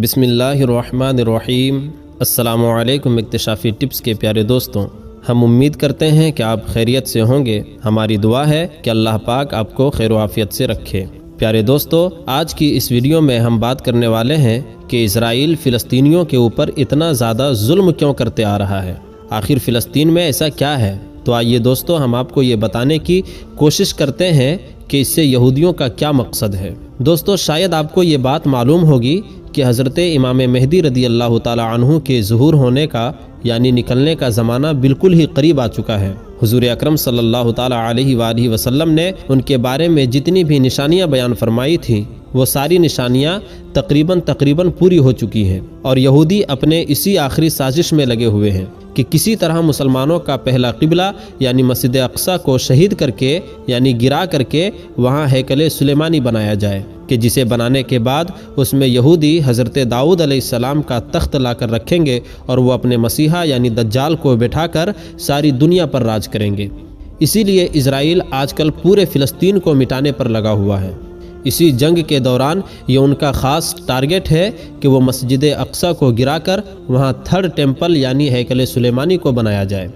بسم اللہ الرحمن الرحیم۔ السلام علیکم اکتشافی ٹپس کے پیارے دوستوں، ہم امید کرتے ہیں کہ آپ خیریت سے ہوں گے۔ ہماری دعا ہے کہ اللہ پاک آپ کو خیر و عافیت سے رکھے۔ پیارے دوستو، آج کی اس ویڈیو میں ہم بات کرنے والے ہیں کہ اسرائیل فلسطینیوں کے اوپر اتنا زیادہ ظلم کیوں کرتے آ رہا ہے۔ آخر فلسطین میں ایسا کیا ہے؟ تو آئیے دوستو، ہم آپ کو یہ بتانے کی کوشش کرتے ہیں کہ اس سے یہودیوں کا کیا مقصد ہے۔ دوستو، شاید آپ کو یہ بات معلوم ہوگی کہ حضرت امام مہدی رضی اللہ تعالی عنہ کے ظہور ہونے کا یعنی نکلنے کا زمانہ بالکل ہی قریب آ چکا ہے۔ حضور اکرم صلی اللہ تعالی علیہ وآلہ وسلم نے ان کے بارے میں جتنی بھی نشانیاں بیان فرمائی تھیں، وہ ساری نشانیاں تقریباً پوری ہو چکی ہیں، اور یہودی اپنے اسی آخری سازش میں لگے ہوئے ہیں کہ کسی طرح مسلمانوں کا پہلا قبلہ یعنی مسجد اقصی کو شہید کر کے یعنی گرا کر کے وہاں ہیکل سلیمانی بنایا جائے، کہ جسے بنانے کے بعد اس میں یہودی حضرت داؤد علیہ السلام کا تخت لا کر رکھیں گے، اور وہ اپنے مسیحا یعنی دجال کو بٹھا کر ساری دنیا پر راج کریں گے۔ اسی لیے اسرائیل آج کل پورے فلسطین کو مٹانے پر لگا ہوا ہے۔ اسی جنگ کے دوران یہ ان کا خاص ٹارگٹ ہے کہ وہ مسجد اقصی کو گرا کر وہاں تھرڈ ٹیمپل یعنی ہیکل سلیمانی کو بنایا جائے۔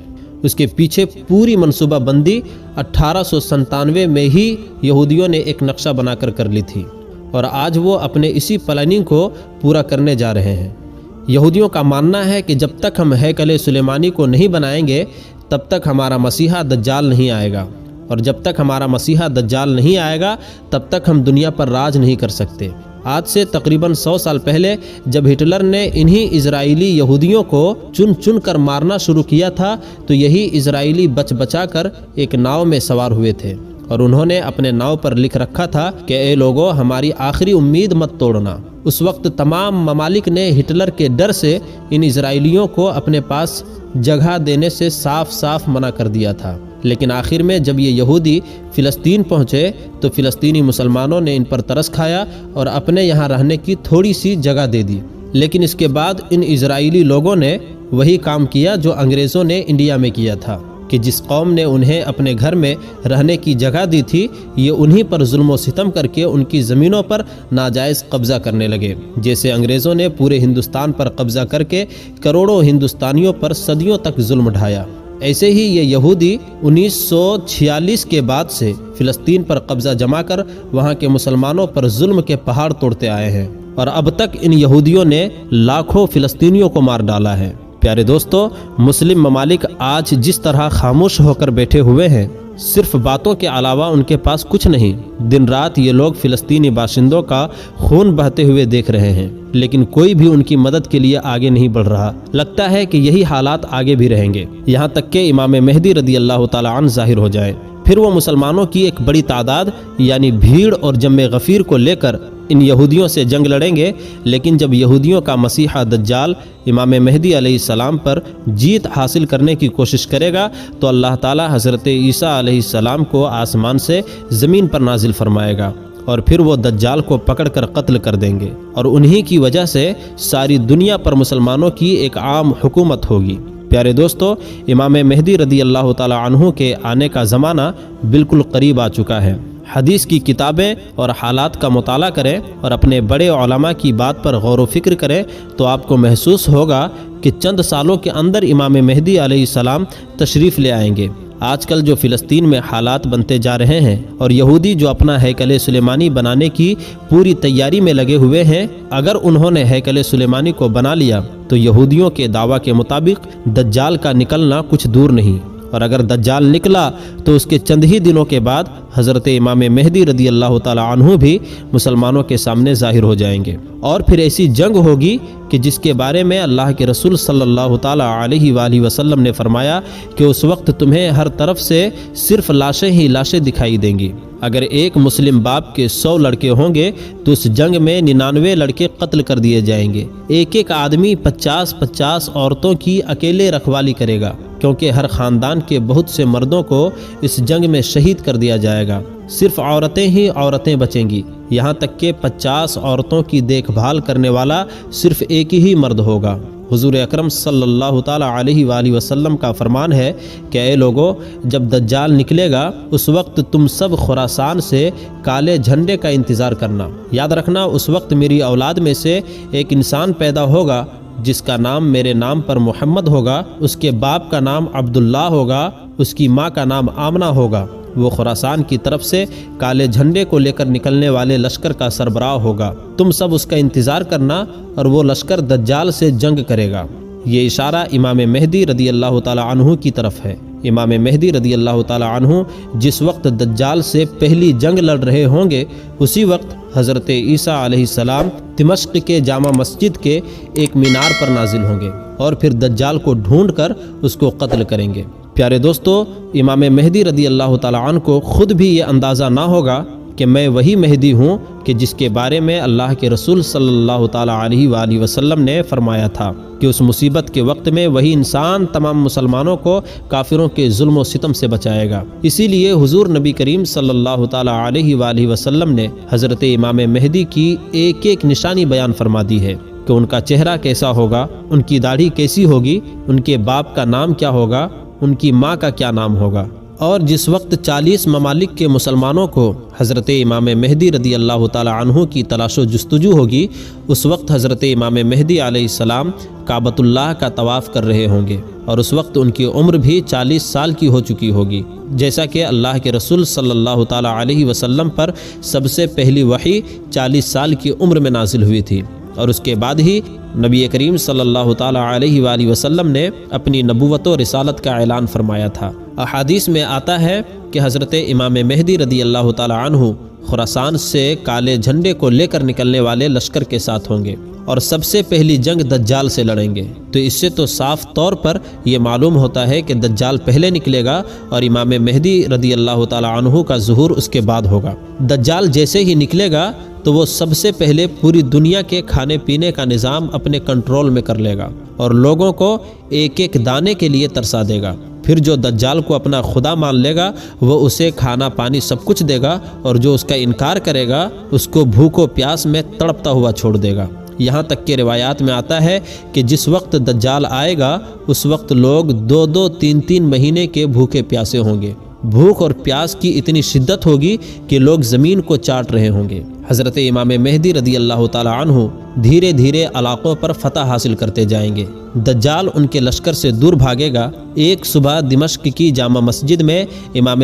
اس کے پیچھے پوری منصوبہ بندی 1897 میں ہی یہودیوں نے ایک نقشہ بنا کر لی تھی، اور آج وہ اپنے اسی پلاننگ کو پورا کرنے جا رہے ہیں۔ یہودیوں کا ماننا ہے کہ جب تک ہم ہیکل سلیمانی کو نہیں بنائیں گے تب تک ہمارا مسیحا دجال نہیں آئے گا، اور جب تک ہمارا مسیحا دجال نہیں آئے گا تب تک ہم دنیا پر راج نہیں کر سکتے۔ آج سے تقریباً 100 سال پہلے جب ہٹلر نے انہی اسرائیلی یہودیوں کو چن کر مارنا شروع کیا تھا، تو یہی اسرائیلی بچا کر ایک ناؤ میں سوار ہوئے تھے، اور انہوں نے اپنے ناؤ پر لکھ رکھا تھا کہ اے لوگو، ہماری آخری امید مت توڑنا۔ اس وقت تمام ممالک نے ہٹلر کے ڈر سے ان اسرائیلیوں کو اپنے پاس جگہ دینے سے صاف منع کر دیا تھا، لیکن آخر میں جب یہ یہودی فلسطین پہنچے تو فلسطینی مسلمانوں نے ان پر ترس کھایا اور اپنے یہاں رہنے کی تھوڑی سی جگہ دے دی۔ لیکن اس کے بعد ان اسرائیلی لوگوں نے وہی کام کیا جو انگریزوں نے انڈیا میں کیا تھا، کہ جس قوم نے انہیں اپنے گھر میں رہنے کی جگہ دی تھی، یہ انہی پر ظلم و ستم کر کے ان کی زمینوں پر ناجائز قبضہ کرنے لگے، جیسے انگریزوں نے پورے ہندوستان پر قبضہ کر کے کروڑوں ہندوستانیوں پر صدیوں تک ظلم ڈھایا۔ ایسے ہی یہ یہودی 1946 کے بعد سے فلسطین پر قبضہ جما کر وہاں کے مسلمانوں پر ظلم کے پہاڑ توڑتے آئے ہیں، اور اب تک ان یہودیوں نے لاکھوں فلسطینیوں کو مار ڈالا ہے۔ پیارے دوستو، مسلم ممالک آج جس طرح خاموش ہو کر بیٹھے ہوئے ہیں، صرف باتوں کے علاوہ ان کے پاس کچھ نہیں۔ دن رات یہ لوگ فلسطینی باشندوں کا خون بہتے ہوئے دیکھ رہے ہیں، لیکن کوئی بھی ان کی مدد کے لیے آگے نہیں بڑھ رہا۔ لگتا ہے کہ یہی حالات آگے بھی رہیں گے، یہاں تک کہ امام مہدی رضی اللہ تعالی عنہ ظاہر ہو جائیں۔ پھر وہ مسلمانوں کی ایک بڑی تعداد یعنی بھیڑ اور جمع غفیر کو لے کر ان یہودیوں سے جنگ لڑیں گے، لیکن جب یہودیوں کا مسیحا دجال امام مہدی علیہ السلام پر جیت حاصل کرنے کی کوشش کرے گا تو اللہ تعالی حضرت عیسیٰ علیہ السلام کو آسمان سے زمین پر نازل فرمائے گا، اور پھر وہ دجال کو پکڑ کر قتل کر دیں گے، اور انہی کی وجہ سے ساری دنیا پر مسلمانوں کی ایک عام حکومت ہوگی۔ پیارے دوستو، امام مہدی رضی اللہ تعالی عنہ کے آنے کا زمانہ بالکل قریب آ چکا ہے۔ حدیث کی کتابیں اور حالات کا مطالعہ کریں اور اپنے بڑے علماء کی بات پر غور و فکر کریں تو آپ کو محسوس ہوگا کہ چند سالوں کے اندر امام مہدی علیہ السلام تشریف لے آئیں گے۔ آج کل جو فلسطین میں حالات بنتے جا رہے ہیں، اور یہودی جو اپنا ہیکل سلیمانی بنانے کی پوری تیاری میں لگے ہوئے ہیں، اگر انہوں نے ہیکل سلیمانی کو بنا لیا تو یہودیوں کے دعویٰ کے مطابق دجال کا نکلنا کچھ دور نہیں، اور اگر دجال نکلا تو اس کے چند ہی دنوں کے بعد حضرت امام مہدی رضی اللہ تعالی عنہ بھی مسلمانوں کے سامنے ظاہر ہو جائیں گے، اور پھر ایسی جنگ ہوگی کہ جس کے بارے میں اللہ کے رسول صلی اللہ تعالی علیہ وآلہ وسلم نے فرمایا کہ اس وقت تمہیں ہر طرف سے صرف لاشیں ہی لاشیں دکھائی دیں گی۔ اگر ایک مسلم باپ کے 100 لڑکے ہوں گے تو اس جنگ میں 99 لڑکے قتل کر دیے جائیں گے۔ ایک آدمی 50 عورتوں کی اکیلے رکھوالی کرے گا، کیونکہ ہر خاندان کے بہت سے مردوں کو اس جنگ میں شہید کر دیا جائے گا۔ صرف عورتیں ہی عورتیں بچیں گی، یہاں تک کہ 50 عورتوں کی دیکھ بھال کرنے والا صرف ایک ہی مرد ہوگا۔ حضور اکرم صلی اللہ تعالی علیہ وآلہ وسلم کا فرمان ہے کہ اے لوگو، جب دجال نکلے گا اس وقت تم سب خراسان سے کالے جھنڈے کا انتظار کرنا۔ یاد رکھنا، اس وقت میری اولاد میں سے ایک انسان پیدا ہوگا جس کا نام میرے نام پر محمد ہوگا، اس کے باپ کا نام عبداللہ ہوگا، اس کی ماں کا نام آمنہ ہوگا۔ وہ خراسان کی طرف سے کالے جھنڈے کو لے کر نکلنے والے لشکر کا سربراہ ہوگا۔ تم سب اس کا انتظار کرنا، اور وہ لشکر دجال سے جنگ کرے گا۔ یہ اشارہ امام مہدی رضی اللہ تعالی عنہ کی طرف ہے۔ امام مہدی رضی اللہ تعالی عنہ جس وقت دجال سے پہلی جنگ لڑ رہے ہوں گے، اسی وقت حضرت عیسیٰ علیہ السلام دمشق کے جامع مسجد کے ایک مینار پر نازل ہوں گے اور پھر دجال کو ڈھونڈ کر اس کو قتل کریں گے۔ پیارے دوستو، امام مہدی رضی اللہ تعالی عنہ کو خود بھی یہ اندازہ نہ ہوگا کہ میں وہی مہدی ہوں کہ جس کے بارے میں اللہ کے رسول صلی اللہ تعالی علیہ وآلہ وسلم نے فرمایا تھا کہ اس مصیبت کے وقت میں وہی انسان تمام مسلمانوں کو کافروں کے ظلم و ستم سے بچائے گا۔ اسی لیے حضور نبی کریم صلی اللہ تعالی علیہ وآلہ وسلم نے حضرت امام مہدی کی ایک ایک نشانی بیان فرما دی ہے کہ ان کا چہرہ کیسا ہوگا، ان کی داڑھی کیسی ہوگی، ان کے باپ کا نام کیا ہوگا، ان کی ماں کا کیا نام ہوگا۔ اور جس وقت 40 ممالک کے مسلمانوں کو حضرت امام مہدی رضی اللہ تعالی عنہ کی تلاش و جستجو ہوگی، اس وقت حضرت امام مہدی علیہ السلام کعبۃ اللہ کا طواف کر رہے ہوں گے، اور اس وقت ان کی عمر بھی 40 سال کی ہو چکی ہوگی، جیسا کہ اللہ کے رسول صلی اللہ تعالی علیہ وسلم پر سب سے پہلی وحی 40 سال کی عمر میں نازل ہوئی تھی، اور اس کے بعد ہی نبی کریم صلی اللہ تعالی علیہ وآلہ وسلم نے اپنی نبوت و رسالت کا اعلان فرمایا تھا۔ احادیث میں آتا ہے کہ حضرت امام مہدی رضی اللہ تعالی عنہ خراسان سے کالے جھنڈے کو لے کر نکلنے والے لشکر کے ساتھ ہوں گے اور سب سے پہلی جنگ دجال سے لڑیں گے۔ تو اس سے تو صاف طور پر یہ معلوم ہوتا ہے کہ دجال پہلے نکلے گا اور امام مہدی رضی اللہ تعالی عنہ کا ظہور اس کے بعد ہوگا۔ دجال جیسے ہی نکلے گا تو وہ سب سے پہلے پوری دنیا کے کھانے پینے کا نظام اپنے کنٹرول میں کر لے گا اور لوگوں کو ایک ایک دانے کے لیے ترسا دے گا۔ پھر جو دجال کو اپنا خدا مان لے گا وہ اسے کھانا پانی سب کچھ دے گا، اور جو اس کا انکار کرے گا اس کو بھوک و پیاس میں تڑپتا ہوا چھوڑ دے گا۔ یہاں تک کہ روایات میں آتا ہے کہ جس وقت دجال آئے گا اس وقت لوگ 2-2 3-3 مہینے کے بھوکے پیاسے ہوں گے۔ بھوک اور پیاس کی اتنی شدت ہوگی کہ لوگ زمین کو چاٹ رہے ہوں گے۔ حضرت امام مہدی رضی اللہ تعالی عنہ دھیرے دھیرے علاقوں پر فتح حاصل کرتے جائیں گے۔ دجال ان کے لشکر سے دور بھاگے گا۔ ایک صبح دمشق کی جامع مسجد میں امام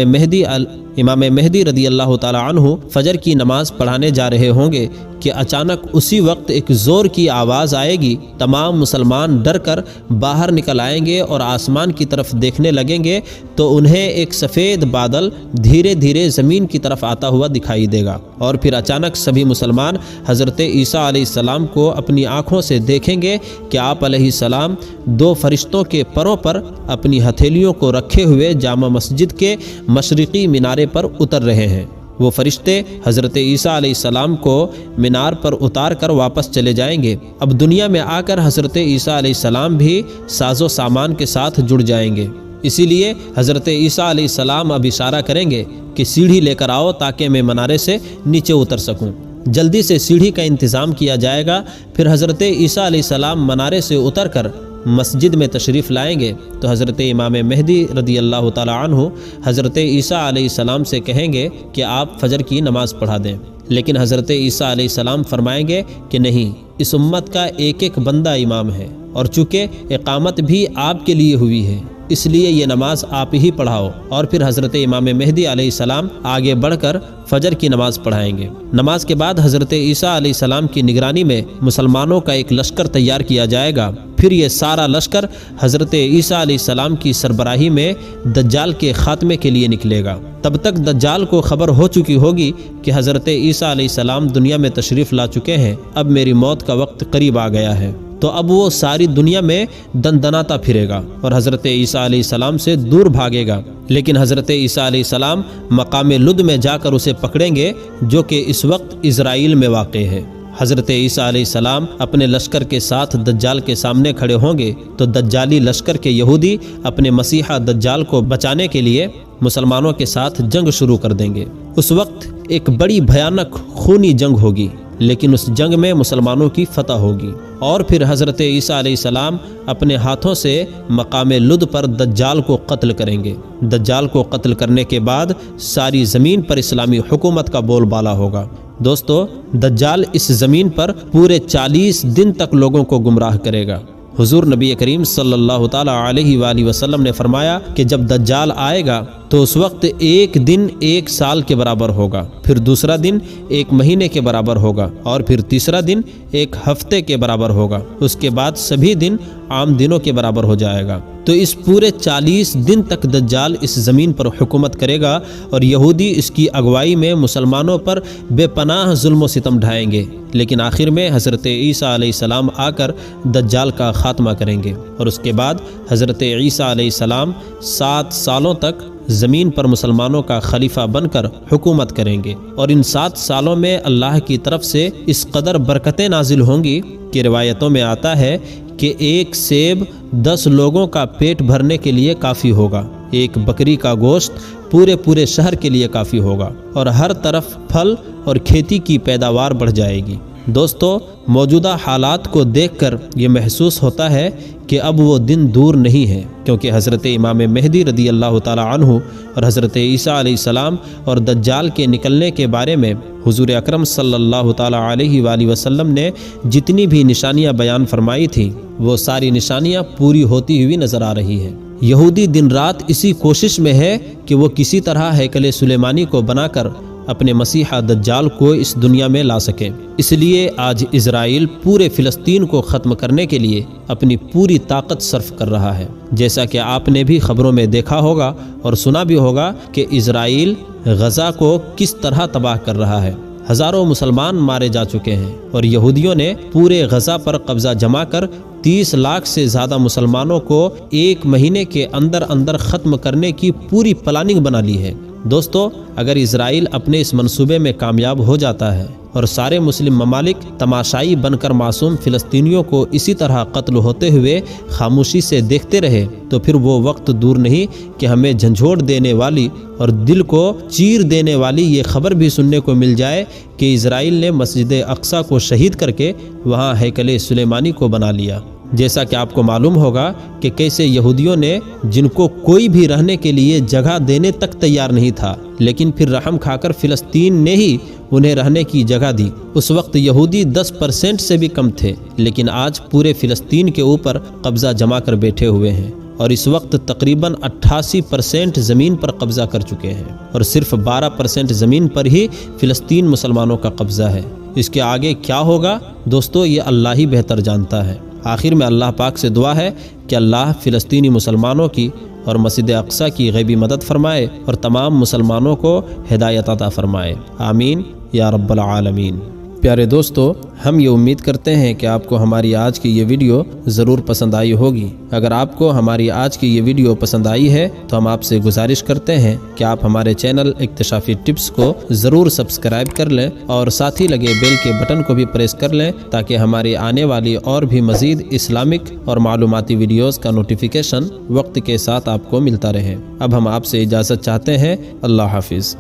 مہدی رضی اللہ تعالی عنہ فجر کی نماز پڑھانے جا رہے ہوں گے کہ اچانک اسی وقت ایک زور کی آواز آئے گی۔ تمام مسلمان ڈر کر باہر نکل آئیں گے اور آسمان کی طرف دیکھنے لگیں گے تو انہیں ایک سفید بادل دھیرے دھیرے زمین کی طرف آتا ہوا دکھائی دے گا، اور پھر اچانک سبھی مسلمان حضرت عیسیٰ علیہ السلام کو اپنی آنکھوں سے دیکھیں گے کہ آپ علیہ السلام 2 فرشتوں کے پروں پر اپنی ہتھیلیوں کو رکھے ہوئے جامع مسجد کے مشرقی مینارے پر اتر رہے ہیں۔ وہ فرشتے حضرت عیسیٰ علیہ السلام کو مینار پر اتار کر واپس چلے جائیں گے۔ اب دنیا میں آ کر حضرت عیسیٰ علیہ السلام بھی ساز و سامان کے ساتھ جڑ جائیں گے۔ اسی لیے حضرت عیسیٰ علیہ السلام اب اشارہ کریں گے کہ سیڑھی لے کر آؤ تاکہ میں منارے سے نیچے اتر سکوں۔ جلدی سے سیڑھی کا انتظام کیا جائے گا۔ پھر حضرت عیسیٰ علیہ السلام منارے سے اتر کر مسجد میں تشریف لائیں گے تو حضرت امام مہدی رضی اللہ تعالی عنہ حضرت عیسیٰ علیہ السلام سے کہیں گے کہ آپ فجر کی نماز پڑھا دیں، لیکن حضرت عیسیٰ علیہ السلام فرمائیں گے کہ نہیں، اس امت کا ایک ایک بندہ امام ہے، اور چونکہ اقامت بھی آپ کے لیے ہوئی ہے اس لیے یہ نماز آپ ہی پڑھاؤ۔ اور پھر حضرت امام مہدی علیہ السلام آگے بڑھ کر فجر کی نماز پڑھائیں گے۔ نماز کے بعد حضرت عیسیٰ علیہ السلام کی نگرانی میں مسلمانوں کا ایک لشکر تیار کیا جائے گا۔ پھر یہ سارا لشکر حضرت عیسیٰ علیہ السلام کی سربراہی میں دجال کے خاتمے کے لیے نکلے گا۔ تب تک دجال کو خبر ہو چکی ہوگی کہ حضرت عیسیٰ علیہ السلام دنیا میں تشریف لا چکے ہیں، اب میری موت کا وقت قریب آ گیا ہے۔ تو اب وہ ساری دنیا میں دندناتا پھرے گا اور حضرت عیسیٰ علیہ السلام سے دور بھاگے گا، لیکن حضرت عیسیٰ علیہ السلام مقام لد میں جا کر اسے پکڑیں گے جو کہ اس وقت اسرائیل میں واقع ہے۔ حضرت عیسیٰ علیہ السلام اپنے لشکر کے ساتھ دجال کے سامنے کھڑے ہوں گے تو دجالی لشکر کے یہودی اپنے مسیحا دجال کو بچانے کے لیے مسلمانوں کے ساتھ جنگ شروع کر دیں گے۔ اس وقت ایک بڑی بھیانک خونی جنگ ہوگی۔ لیکن اس جنگ میں مسلمانوں کی فتح ہوگی، اور پھر حضرت عیسیٰ علیہ السلام اپنے ہاتھوں سے مقام لد پر دجال کو قتل کریں گے۔ دجال کو قتل کرنے کے بعد ساری زمین پر اسلامی حکومت کا بول بالا ہوگا۔ دوستو، دجال اس زمین پر پورے 40 دن تک لوگوں کو گمراہ کرے گا۔ حضور نبی کریم صلی اللہ تعالی علیہ وآلہ وسلم نے فرمایا کہ جب دجال آئے گا تو اس وقت ایک دن 1 سال کے برابر ہوگا، پھر دوسرا دن 1 مہینے کے برابر ہوگا، اور پھر تیسرا دن 1 ہفتے کے برابر ہوگا۔ اس کے بعد سبھی دن عام دنوں کے برابر ہو جائے گا۔ تو اس پورے 40 دن تک دجال اس زمین پر حکومت کرے گا، اور یہودی اس کی اگوائی میں مسلمانوں پر بے پناہ ظلم و ستم ڈھائیں گے، لیکن آخر میں حضرت عیسیٰ علیہ السلام آ کر دجال کا خاتمہ کریں گے، اور اس کے بعد حضرت عیسیٰ علیہ السلام 7 سالوں تک زمین پر مسلمانوں کا خلیفہ بن کر حکومت کریں گے، اور ان 7 سالوں میں اللہ کی طرف سے اس قدر برکتیں نازل ہوں گی کہ روایتوں میں آتا ہے کہ 1 سیب 10 لوگوں کا پیٹ بھرنے کے لیے کافی ہوگا، 1 بکری کا گوشت پورے شہر کے لیے کافی ہوگا، اور ہر طرف پھل اور کھیتی کی پیداوار بڑھ جائے گی۔ دوستو، موجودہ حالات کو دیکھ کر یہ محسوس ہوتا ہے کہ اب وہ دن دور نہیں ہے، کیونکہ حضرت امام مہدی رضی اللہ تعالی عنہ اور حضرت عیسیٰ علیہ السلام اور دجال کے نکلنے کے بارے میں حضور اکرم صلی اللہ تعالی علیہ وآلہ وسلم نے جتنی بھی نشانیاں بیان فرمائی تھیں، وہ ساری نشانیاں پوری ہوتی ہوئی نظر آ رہی ہیں۔ یہودی دن رات اسی کوشش میں ہے کہ وہ کسی طرح ہیکل سلیمانی کو بنا کر اپنے مسیحا دجال کو اس دنیا میں لا سکیں۔ اس لیے آج اسرائیل پورے فلسطین کو ختم کرنے کے لیے اپنی پوری طاقت صرف کر رہا ہے، جیسا کہ آپ نے بھی خبروں میں دیکھا ہوگا اور سنا بھی ہوگا کہ اسرائیل غزہ کو کس طرح تباہ کر رہا ہے۔ ہزاروں مسلمان مارے جا چکے ہیں، اور یہودیوں نے پورے غزہ پر قبضہ جما کر 30 لاکھ سے زیادہ مسلمانوں کو 1 مہینے کے اندر ختم کرنے کی پوری پلاننگ بنا لی ہے۔ دوستو، اگر اسرائیل اپنے اس منصوبے میں کامیاب ہو جاتا ہے اور سارے مسلم ممالک تماشائی بن کر معصوم فلسطینیوں کو اسی طرح قتل ہوتے ہوئے خاموشی سے دیکھتے رہے، تو پھر وہ وقت دور نہیں کہ ہمیں جھنجھوڑ دینے والی اور دل کو چیر دینے والی یہ خبر بھی سننے کو مل جائے کہ اسرائیل نے مسجد اقصی کو شہید کر کے وہاں ہیکل سلیمانی کو بنا لیا۔ جیسا کہ آپ کو معلوم ہوگا کہ کیسے یہودیوں نے، جن کو کوئی بھی رہنے کے لیے جگہ دینے تک تیار نہیں تھا، لیکن پھر رحم کھا کر فلسطین نے ہی انہیں رہنے کی جگہ دی۔ اس وقت یہودی 10% سے بھی کم تھے، لیکن آج پورے فلسطین کے اوپر قبضہ جما کر بیٹھے ہوئے ہیں، اور اس وقت تقریباً 88% زمین پر قبضہ کر چکے ہیں، اور صرف 12% زمین پر ہی فلسطین مسلمانوں کا قبضہ ہے۔ اس کے آگے کیا ہوگا دوستو، یہ اللہ ہی بہتر جانتا ہے۔ آخر میں اللہ پاک سے دعا ہے کہ اللہ فلسطینی مسلمانوں کی اور مسجد اقصی کی غیبی مدد فرمائے، اور تمام مسلمانوں کو ہدایت عطا فرمائے، آمین یا رب العالمین۔ پیارے دوستو، ہم یہ امید کرتے ہیں کہ آپ کو ہماری آج کی یہ ویڈیو ضرور پسند آئی ہوگی۔ اگر آپ کو ہماری آج کی یہ ویڈیو پسند آئی ہے تو ہم آپ سے گزارش کرتے ہیں کہ آپ ہمارے چینل اکتشافی ٹپس کو ضرور سبسکرائب کر لیں، اور ساتھ ہی لگے بیل کے بٹن کو بھی پریس کر لیں، تاکہ ہماری آنے والی اور بھی مزید اسلامک اور معلوماتی ویڈیوز کا نوٹیفیکیشن وقت کے ساتھ آپ کو ملتا رہے۔ اب ہم آپ سے اجازت چاہتے ہیں، اللہ حافظ۔